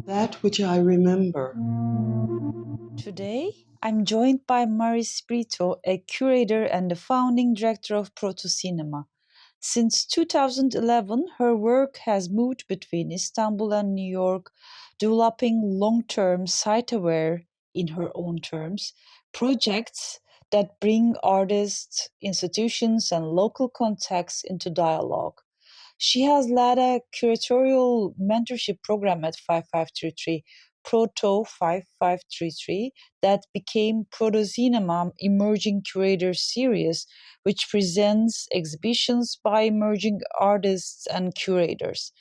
that which I remember. Today, I'm joined by Mari Spirito, a curator and the founding director of Protocinema. Since 2011, her work has moved between Istanbul and New York, developing long-term site-aware, in her own terms, projects that bring artists, institutions, and local contexts into dialogue. She has led a curatorial mentorship program at 5533, Proto 5533, that became Protocinema Emerging Curator Series, which presents exhibitions by emerging artists and curators.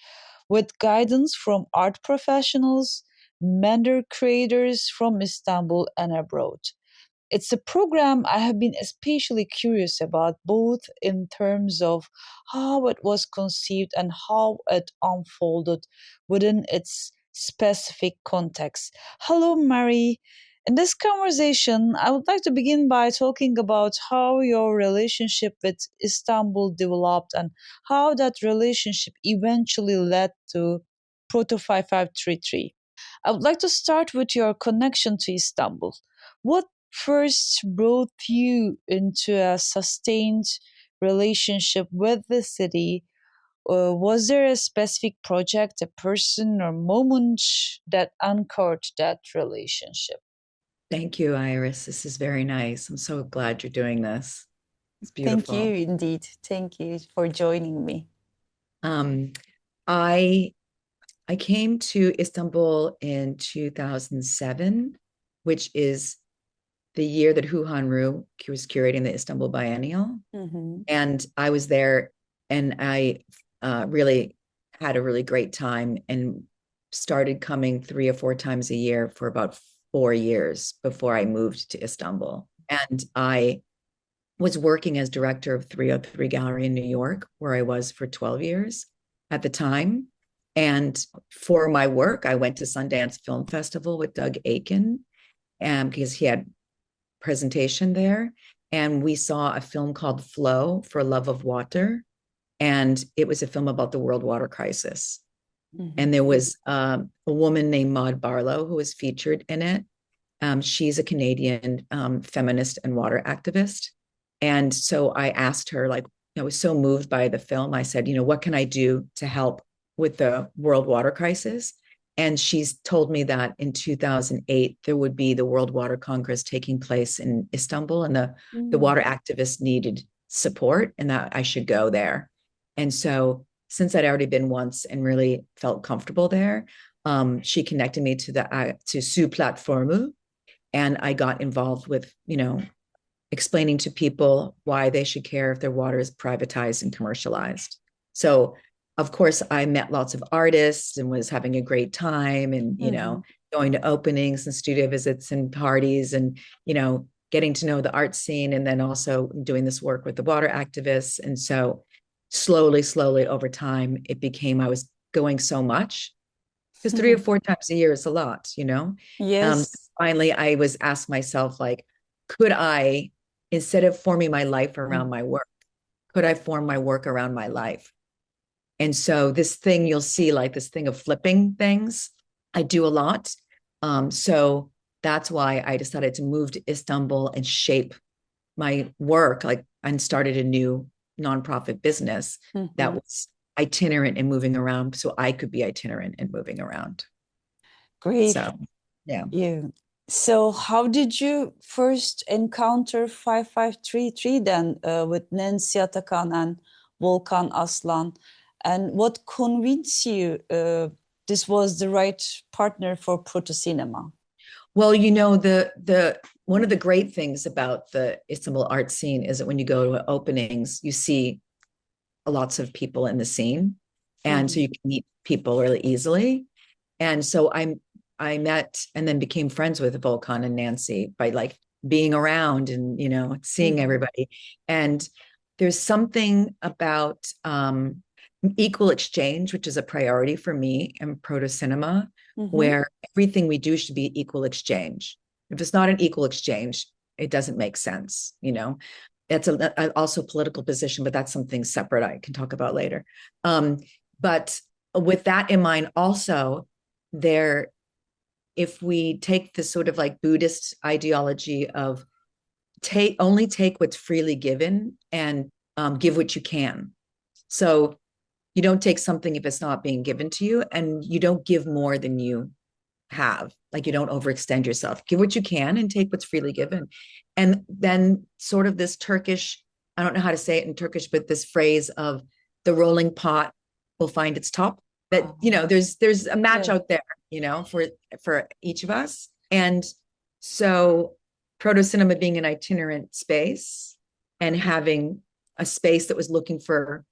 With guidance from art professionals, mentor creators from Istanbul and abroad. It's a program I have been especially curious about, both in terms of how it was conceived and how it unfolded within its specific context. Hello, Mary. In this conversation, I would like to begin by talking about how your relationship with Istanbul developed and how that relationship eventually led to Proto 5533. I would like to start with your connection to Istanbul. What first brought you into a sustained relationship with the city? Was there a specific project, a person, or moment that anchored that relationship? Thank you, Iris. This is very nice. I'm so glad you're doing this. It's beautiful. Thank you, indeed. Thank you for joining me. I came to Istanbul in 2007, which is the year that Hu Hanru was curating the Istanbul Biennial. Mm-hmm. And I was there and I really had a really great time and started coming 3 or 4 times a year for about 4 years before I moved to Istanbul. And I was working as director of 303 Gallery in New York, where I was for 12 years at the time. And for my work, I went to Sundance Film Festival with Doug Aiken, because he had presentation there. And we saw a film called Flow for Love of Water. And it was a film about the world water crisis. Mm-hmm. And there was a woman named Maud Barlow who was featured in it. She's a Canadian feminist and water activist. And so I asked her, I was so moved by the film. I said, what can I do to help with the world water crisis? And she's told me that in 2008, there would be the World Water Congress taking place in Istanbul, and the water activists needed support and that I should go there. And so since I'd already been once and really felt comfortable there, she connected me to Su Platformu, and I got involved with, explaining to people why they should care if their water is privatized and commercialized. So of course, I met lots of artists and was having a great time and, going to openings and studio visits and parties and, getting to know the art scene, and then also doing this work with the water activists. And so slowly over time, it became, I was going so much, because 3 or 4 times a year is a lot, Yes. Finally, I was asked myself, could I, instead of forming my life around my work, could I form my work around my life? And so this thing, you'll see this thing of flipping things, I do a lot. So that's why I decided to move to Istanbul and shape my work, and started a new nonprofit business that was itinerant and moving around, so I could be itinerant and moving around. Great. So, yeah. So how did you first encounter 5533 then with Nancy Atakan and Volkan Aslan? And what convinced you this was the right partner for Protocinema? Well, the one of the great things about the Istanbul art scene is that when you go to openings, you see lots of people in the scene, and so you can meet people really easily. And so I met and then became friends with Volkan and Nancy by being around and seeing everybody. And there's something about equal exchange, which is a priority for me and Protocinema, where everything we do should be equal exchange. If it's not an equal exchange, it doesn't make sense. That's also a political position, but that's something separate I can talk about later. But with that in mind, also, there if we take the sort of like Buddhist ideology of only take what's freely given and give what you can. So you don't take something if it's not being given to you, and you don't give more than you have. Like you don't overextend yourself. Give what you can and take what's freely given. And then sort of this Turkish, I don't know how to say it in Turkish, but this phrase of the rolling pot will find its top. That, you know, there's a match out there, you know, for each of us. And so Protocinema being an itinerant space and having a space that was looking for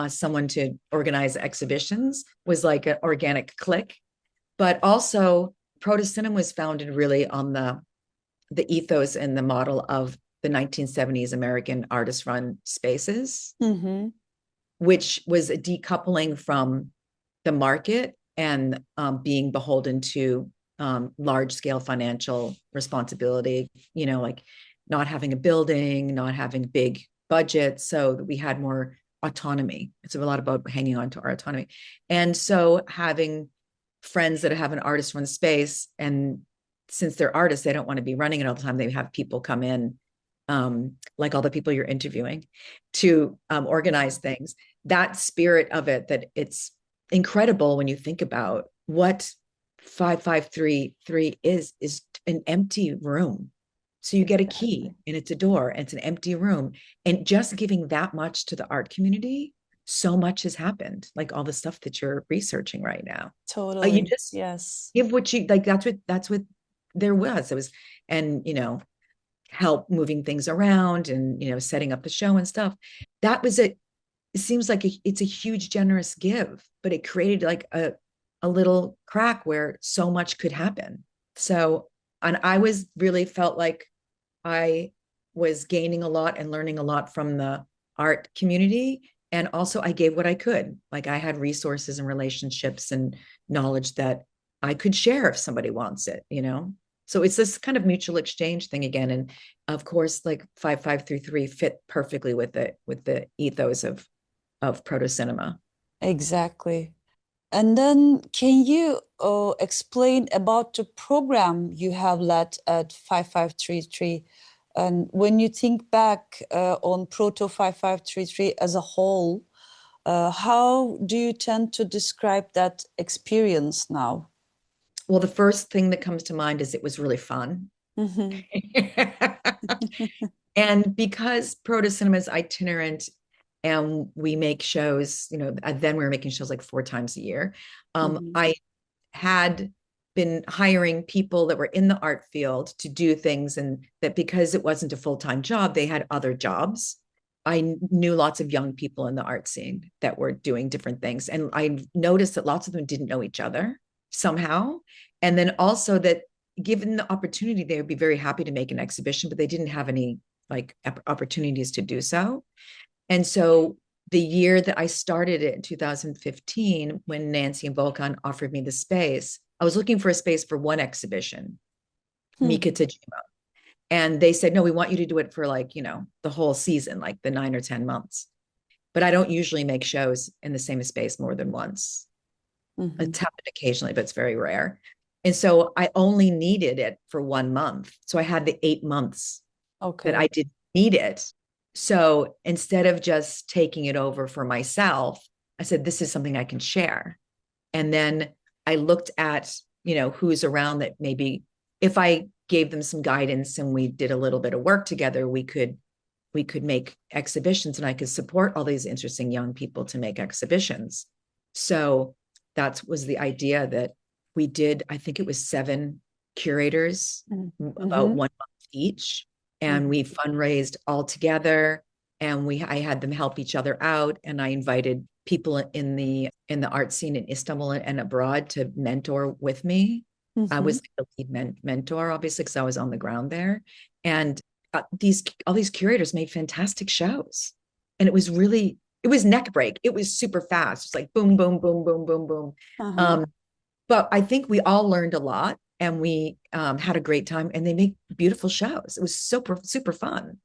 someone to organize exhibitions was like an organic click. But also Protocinema was founded really on the ethos and the model of the 1970s American artist-run spaces, which was a decoupling from the market and being beholden to large-scale financial responsibility, you know, like not having a building, not having big budgets, so that we had more autonomy. It's a lot about hanging on to our autonomy. And so having friends that have an artist-run space, and since they're artists, they don't want to be running it all the time. They have people come in, like all the people you're interviewing, to organize things. That spirit of it, that it's incredible when you think about what 5533 is an empty room. So you get a key and it's a door and it's an empty room. And just giving that much to the art community, so much has happened, like all the stuff that you're researching right now. Totally. You just yes. give what you like. That's what there was. It was, and, you know, help moving things around and, you know, setting up the show and stuff. That was it. It seems like it's a huge, generous give, but it created like a little crack where so much could happen. So, and I was really felt like I was gaining a lot and learning a lot from the art community. And also I gave what I could. Like I had resources and relationships and knowledge that I could share if somebody wants it, you know? So it's this kind of mutual exchange thing again. And of course, like 5533 fit perfectly with the ethos of Protocinema. Exactly. And then can you explain about the program you have led at 5533? And when you think back on Proto 5533 as a whole, how do you tend to describe that experience now? Well, the first thing that comes to mind is it was really fun. And because Protocinema is itinerant and we make shows, you know, then we were making shows like 4 times a year. I had been hiring people that were in the art field to do things, and that because it wasn't a full-time job, they had other jobs. I knew lots of young people in the art scene that were doing different things. And I noticed that lots of them didn't know each other somehow. And then also that given the opportunity, they would be very happy to make an exhibition, but they didn't have any like opportunities to do so. And so the year that I started it in 2015, when Nancy and Volkan offered me the space, I was looking for a space for one exhibition, Mika Tajima. And they said, no, we want you to do it for like, you know, the whole season, like the 9 or 10 months. But I don't usually make shows in the same space more than once. It's happened occasionally, but it's very rare. And so I only needed it for 1 month. So I had the 8 months that I didn't need it. So instead of just taking it over for myself, I said, this is something I can share. And then I looked at, you know, who's around that maybe if I gave them some guidance and we did a little bit of work together, we could make exhibitions, and I could support all these interesting young people to make exhibitions. So that was the idea that we did. I think it was 7 curators, about 1 month each. And we fundraised all together, and I had them help each other out. And I invited people in the art scene in Istanbul and abroad to mentor with me. I was the lead mentor, obviously, because I was on the ground there. And all these curators made fantastic shows. And it was neck break. It was super fast. It's like boom, boom, boom, boom, boom, boom. But I think we all learned a lot, and we had a great time, and they make beautiful shows. It was super, super fun.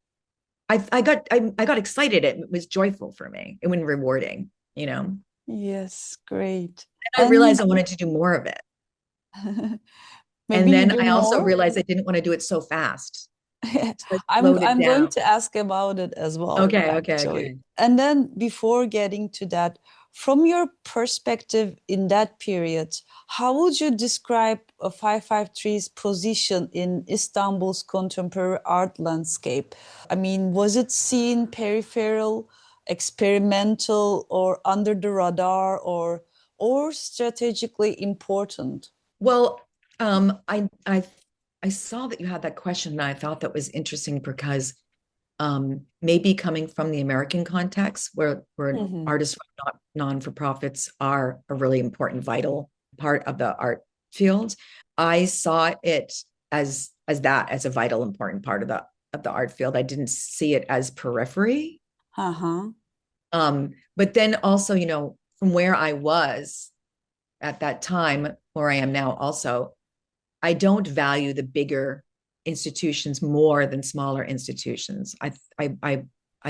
I got excited. It was joyful for me. It was rewarding, you know? Yes, great. And I realized I wanted to do more of it. Maybe you do I also more? realized I didn't want to do it so fast. So I I'm slowed it I'm going down. to ask about it as well, Okay, actually. And then before getting to that, from your perspective in that period, how would you describe a 553's position in Istanbul's contemporary art landscape? I mean, was it seen peripheral, experimental, or under the radar, or strategically important? Well, I saw that you had that question, and I thought that was interesting because maybe coming from the American context, where artists, not non-for-profits, are a really important, vital part of the art field, I saw it as a vital, important part of the art field. I didn't see it as periphery. Uh-huh. But then also, from where I was at that time, where I am now also, I don't value the bigger institutions more than smaller institutions. I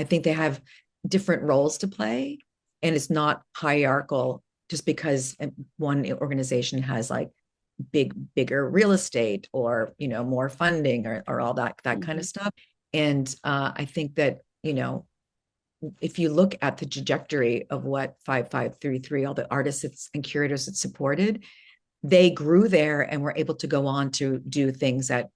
think they have different roles to play, and it's not hierarchical just because one organization has like bigger real estate or more funding or all that kind of stuff. And I think that if you look at the trajectory of what 5533, all the artists and curators that supported, they grew there and were able to go on to do things at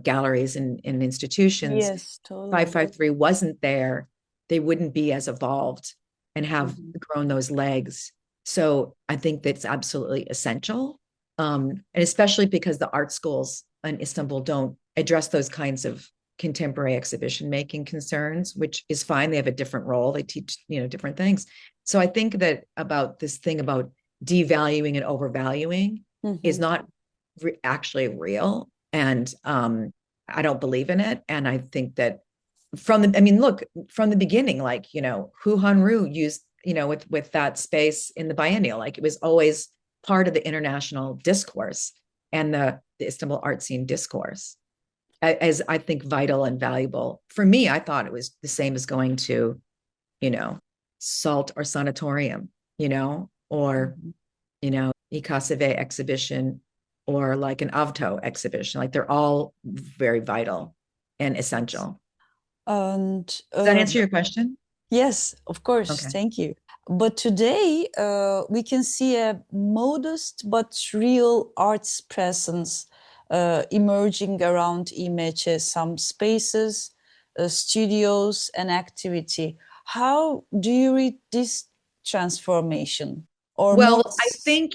galleries and institutions. Yes, totally. 553 wasn't there, they wouldn't be as evolved and have grown those legs. So I think that's absolutely essential, and especially because the art schools in Istanbul don't address those kinds of contemporary exhibition making concerns, which is fine. They have a different role. They teach different things. So I think that about this thing about devaluing and overvaluing is not actually real, and I don't believe in it. And I think that from the beginning, like Hu Hanru used with that space in the biennial, like it was always part of the international discourse and the Istanbul art scene discourse, as I think vital and valuable. For me, I thought it was the same as going to Salt or Sanatorium, or Ikaseve exhibition, or like an Avto exhibition. Like they're all very vital and essential. And does that answer your question? Yes, of course. Okay. Thank you. But today we can see a modest but real arts presence emerging around İMÇ, some spaces, studios, and activity. How do you read this transformation? Well, I think,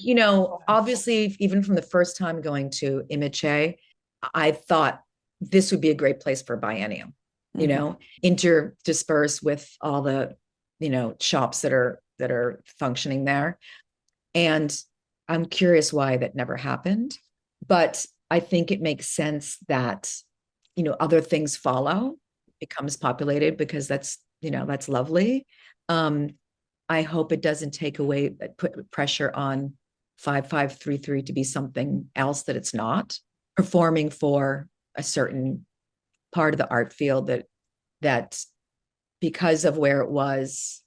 obviously, even from the first time going to İMÇ, I thought this would be a great place for a biennial, interdispersed with all the, shops that are functioning there. And I'm curious why that never happened. But I think it makes sense that, other things follow, becomes populated, because that's lovely. I hope it doesn't put pressure on 5533 to be something else that it's not, performing for a certain part of the art field that because of where it was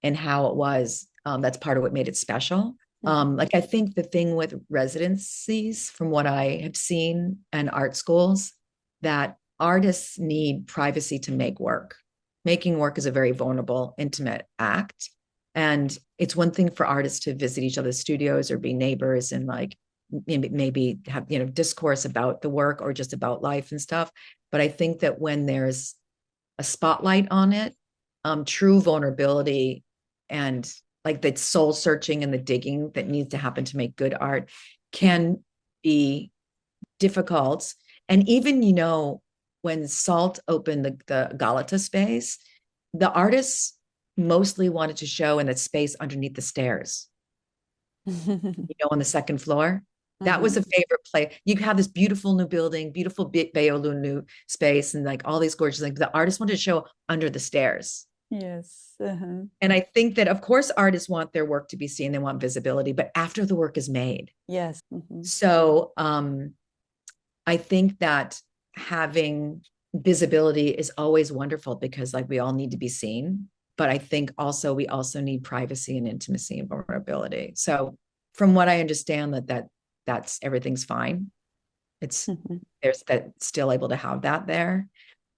and how it was, that's part of what made it special. Like I think the thing with residencies, from what I have seen, and art schools, that artists need privacy to make work. Making work is a very vulnerable, intimate act. And it's one thing for artists to visit each other's studios or be neighbors and like maybe have, discourse about the work or just about life and stuff. But I think that when there's a spotlight on it, true vulnerability and like the soul searching and the digging that needs to happen to make good art can be difficult. And even, when Salt opened the Galata space, the artists mostly wanted to show in the space underneath the stairs, on the second floor. That was a favorite place. You have this beautiful new building, beautiful Beyoğlu new space, and like all these gorgeous, like the artists wanted to show under the stairs. Yes. And I think that, of course, artists want their work to be seen. They want visibility, but after the work is made. Yes. So I think that having visibility is always wonderful, because like we all need to be seen. But I think also we also need privacy and intimacy and vulnerability. So from what I understand, that's everything's fine. It's there's that still able to have that there,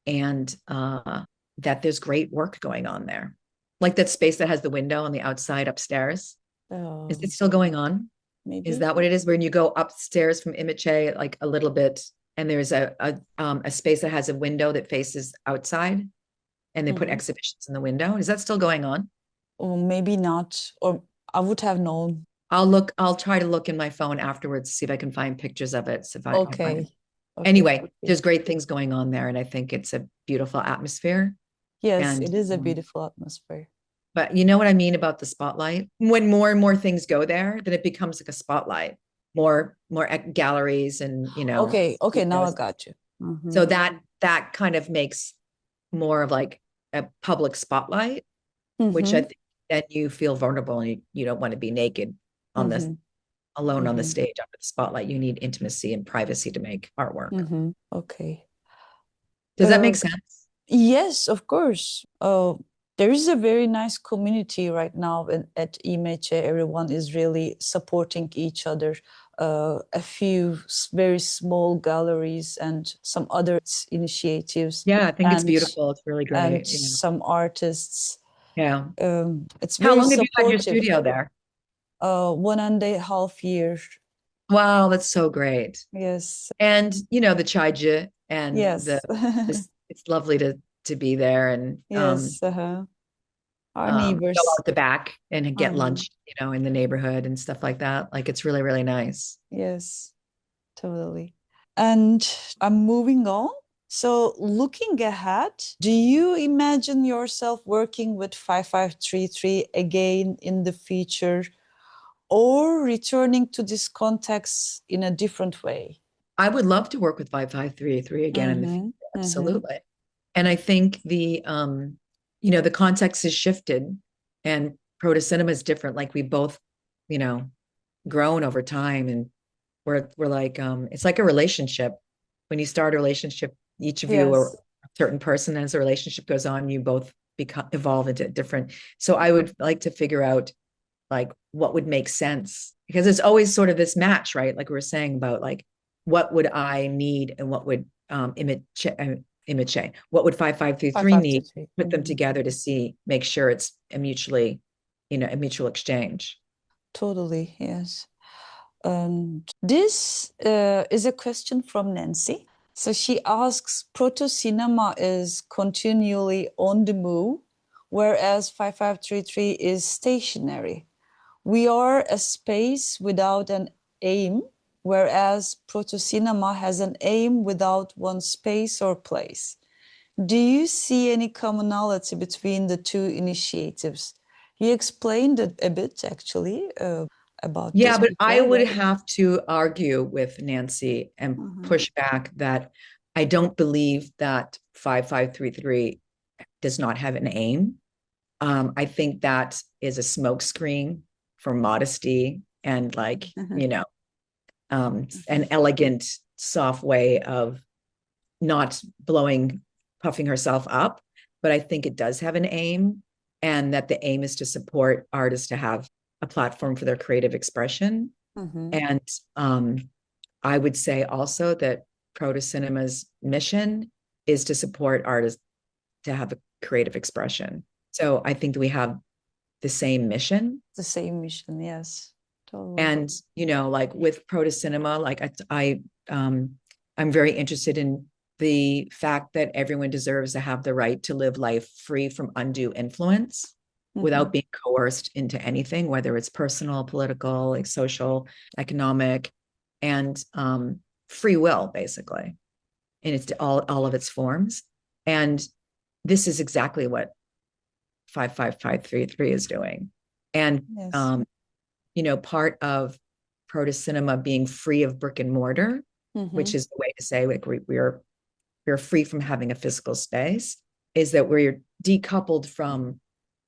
and that there's great work going on there. Like that space that has the window on the outside upstairs. Is it still going on? Maybe. Is that what it is? When you go upstairs from İMÇ'de, like a little bit, and there's a space that has a window that faces outside, and they put exhibitions in the window. Is that still going on? Or maybe not, or I would have known. I'll try to look in my phone afterwards to see if I can find pictures of it. So if I find it. Okay. Anyway, there's great things going on there, and I think it's a beautiful atmosphere. Yes, And, it is a beautiful atmosphere. But you know what I mean about the spotlight? When more and more things go there, then it becomes like a spotlight. More galleries, and Okay, now I got you. So that kind of makes more of like a public spotlight, which I think then you feel vulnerable, and you don't want to be naked on this alone on the stage under the spotlight. You need intimacy and privacy to make artwork. Okay. Does that make sense? Yes, of course. There is a very nice community right now at İMÇ. Everyone is really supporting each other. A few very small galleries and some other initiatives. Yeah, I think it's beautiful. It's really great. And some artists. Yeah. It's How very long have you had your supportive. studio there? 1.5 years. Wow, that's so great. Yes. And the çaycı and yes. It's lovely to be there, and yes, our neighbors go out the back and get lunch, in the neighborhood and stuff like that. Like it's really, really nice. Yes, totally. And I'm moving on. So looking ahead, do you imagine yourself working with 5533 again in the future, or returning to this context in a different way? I would love to work with 5533 again in the future. Absolutely. And I think the context has shifted, and Protocinema is different. Like we both, grown over time, and we're like, it's like a relationship. When you start a relationship, each of you or a certain person, as a relationship goes on, you both evolve into different. So I would like to figure out like what would make sense, because it's always sort of this match, right? Like we were saying about like, what would I need and what would İMÇ, what would 5533 need, put them together to make sure it's a mutual exchange. Totally, yes. This is a question from Nancy. So she asks, Protocinema is continually on the move, whereas 5533 is stationary. We are a space without an aim, whereas Protocinema has an aim without one space or place. Do you see any commonality between the two initiatives? You explained it a bit, actually, about this but before, I would right? have to argue with Nancy and push back that I don't believe that 5533 does not have an aim. I think that is a smokescreen for modesty and like, an elegant, soft way of not puffing herself up. But I think it does have an aim, and that the aim is to support artists to have a platform for their creative expression. And I would say also that Protocinema's mission is to support artists to have a creative expression. So I think that we have the same mission. The same mission, yes. Totally. And, like with Protocinema, like I'm very interested in the fact that everyone deserves to have the right to live life free from undue influence without being coerced into anything, whether it's personal, political, like social, economic, and free will, basically, in its all of its forms. And this is exactly what 5533 is doing. And part of Protocinema being free of brick and mortar, which is the way to say like we're free from having a physical space, is that we're decoupled from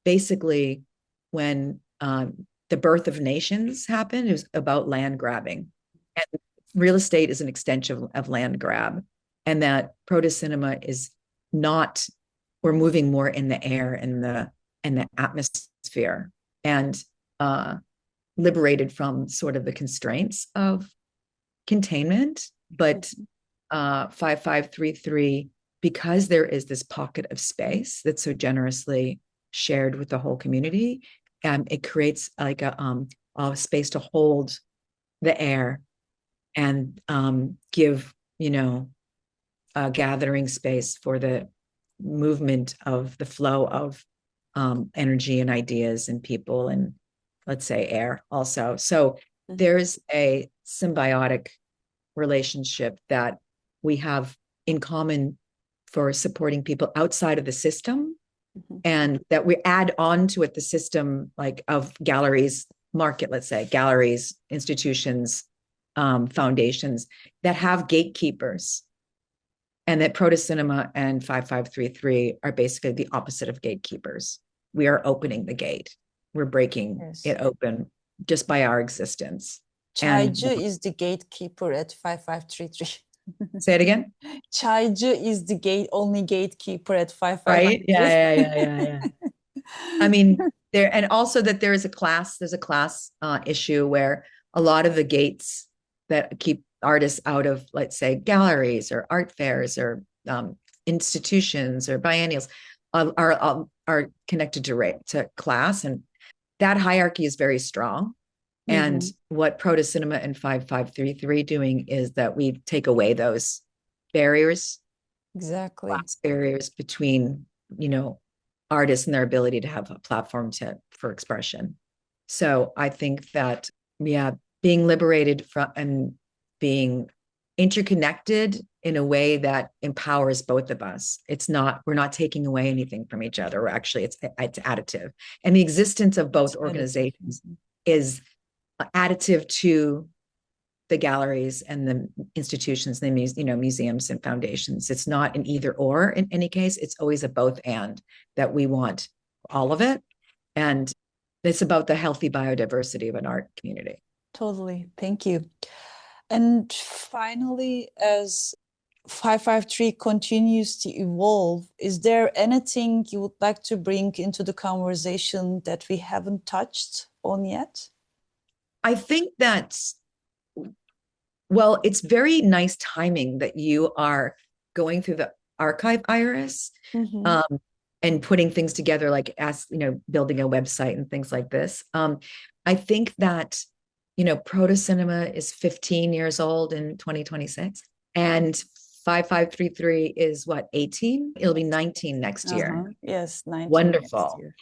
basically when the birth of nations happened. It was about land grabbing, and real estate is an extension of land grab, and that Protocinema is not. We're moving more in the air and the atmosphere, and liberated from sort of the constraints of containment, But 5533, because there is this pocket of space that's so generously shared with the whole community, it creates like a space to hold the air and give, a gathering space for the movement of the flow of energy and ideas and people and, let's say, air also. So there's a symbiotic relationship that we have in common for supporting people outside of the system, and that we add on to it the system, like of galleries, market, let's say, galleries, institutions, foundations that have gatekeepers, and that Protocinema and 5533 are basically the opposite of gatekeepers. We are opening the gate. We're breaking it open just by our existence. Çaycı is the gatekeeper at 5533. Say it again. Çaycı is the only gatekeeper at 5533. Right? Yeah. I mean, and also that there's a class issue where a lot of the gates that keep artists out of, let's say, galleries or art fairs or institutions or biennials are connected to class, and that hierarchy is very strong. And what Protocinema and 5533 doing is that we take away those barriers, class barriers between, artists and their ability to have a platform for expression. So I think that, being liberated from and being interconnected in a way that empowers both of us. We're not taking away anything from each other. Actually, it's additive. And the existence of both organizations is additive to the galleries and the institutions, the museums and foundations. It's not an either or in any case. It's always a both and, that we want all of it. And it's about the healthy biodiversity of an art community. Totally. Thank you. And finally, as 553 continues to evolve, is there anything you would like to bring into the conversation that we haven't touched on yet? I think that, well, it's very nice timing that you are going through the archive, Iris, and putting things together, like building a website and things like this. I think that, Protocinema is 15 years old in 2026, and 5533 is 18? It'll be 19 next year. Yes, 19. Wonderful. Next year.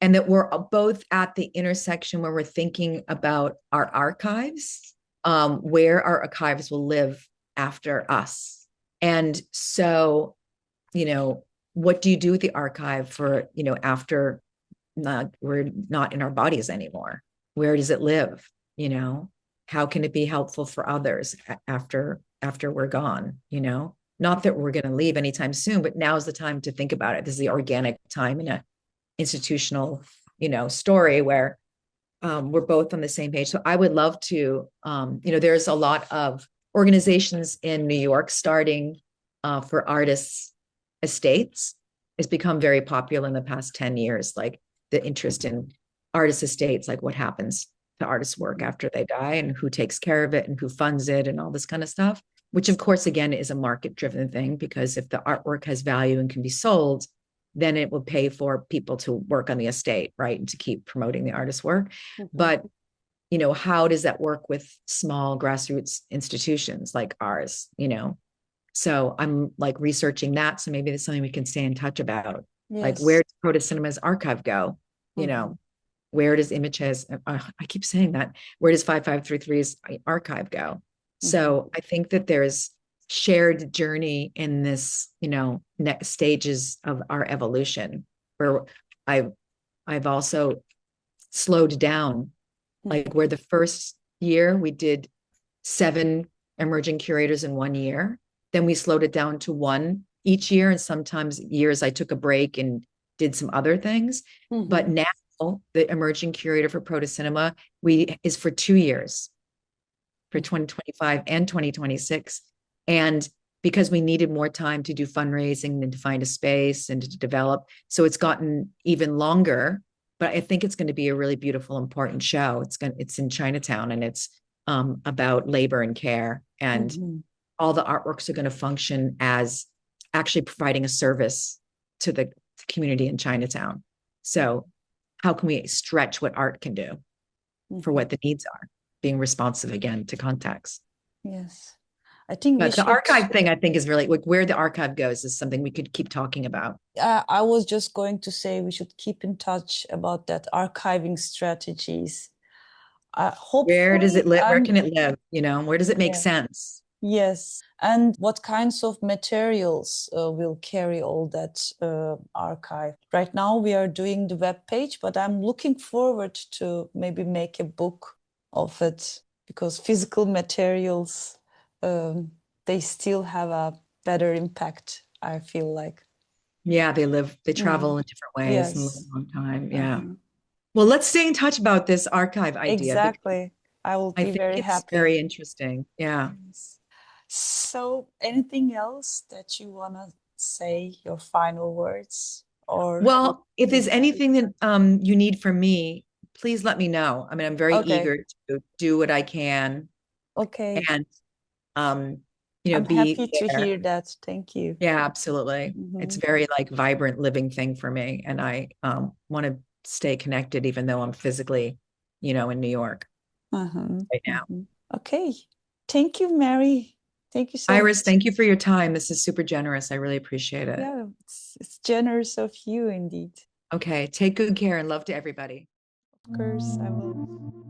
And that we're both at the intersection where we're thinking about our archives, where our archives will live after us. And so, what do you do with the archive for, after we're not in our bodies anymore? Where does it live? How can it be helpful for others after we're gone? Not that we're going to leave anytime soon, but now's the time to think about it. This is the organic time in a institutional, story where we're both on the same page. So I would love to, there's a lot of organizations in New York starting for artists' estates. It's become very popular in the past 10 years, like the interest in artist estates, like what happens to artists' work after they die and who takes care of it and who funds it and all this kind of stuff, which of course, again, is a market-driven thing, because if the artwork has value and can be sold, then it will pay for people to work on the estate, right? And to keep promoting the artist's work. But, how does that work with small grassroots institutions like ours, So I'm like researching that. So maybe that's something we can stay in touch about. Yes. Like, where does Protocinema's archive go? Where does IMÇ''s, I keep saying that, where does 5533's archive go? So I think that there's shared journey in this, next stages of our evolution, where I've also slowed down, like where the first year we did 7 emerging curators in 1 year, then we slowed it down to 1 each year. And sometimes years I took a break and did some other things. But now the emerging curator for Protocinema is for 2 years, for 2025 and 2026. And because we needed more time to do fundraising and to find a space and to develop, so it's gotten even longer. But I think it's going to be a really beautiful, important show. It's in Chinatown, and it's about labor and care, and Mhm. all the artworks are going to function as actually providing a service to the community in Chinatown. So how can we stretch what art can do for what the needs are, being responsive again to context? Yes. I think we But the should. archive thing, I think, is really like where the archive goes is something we could keep talking about. I was just going to say we should keep in touch about that archiving strategies. Where does it Hopefully, live? Where can it live? You know, where does it make Yeah. sense? Yes. And what kinds of materials will carry all that archive? Right now, we are doing the web page, but I'm looking forward to maybe make a book of it, because physical materials, they still have a better impact, I feel like. Yeah, they travel in different ways and live Yes. a long time. Yeah. Well, let's stay in touch about this archive idea. Because Exactly. I will I be think very it's happy. very interesting. Yeah. Yes. So, anything else that you want to say, your final words? Or Well, if there's anything that you need from me, please let me know. I mean, I'm very Okay. eager to do what I can Okay. and I'm be happy to there. hear that. Thank you. Yeah, absolutely. It's very like vibrant living thing for me. And I want to stay connected even though I'm physically, in New York right now. Okay. Thank you, Mary. Thank you so Iris, much. thank you for your time. This is super generous. I really appreciate it. Yeah, it's generous of you indeed. Okay, take good care and love to everybody. Of course, I will.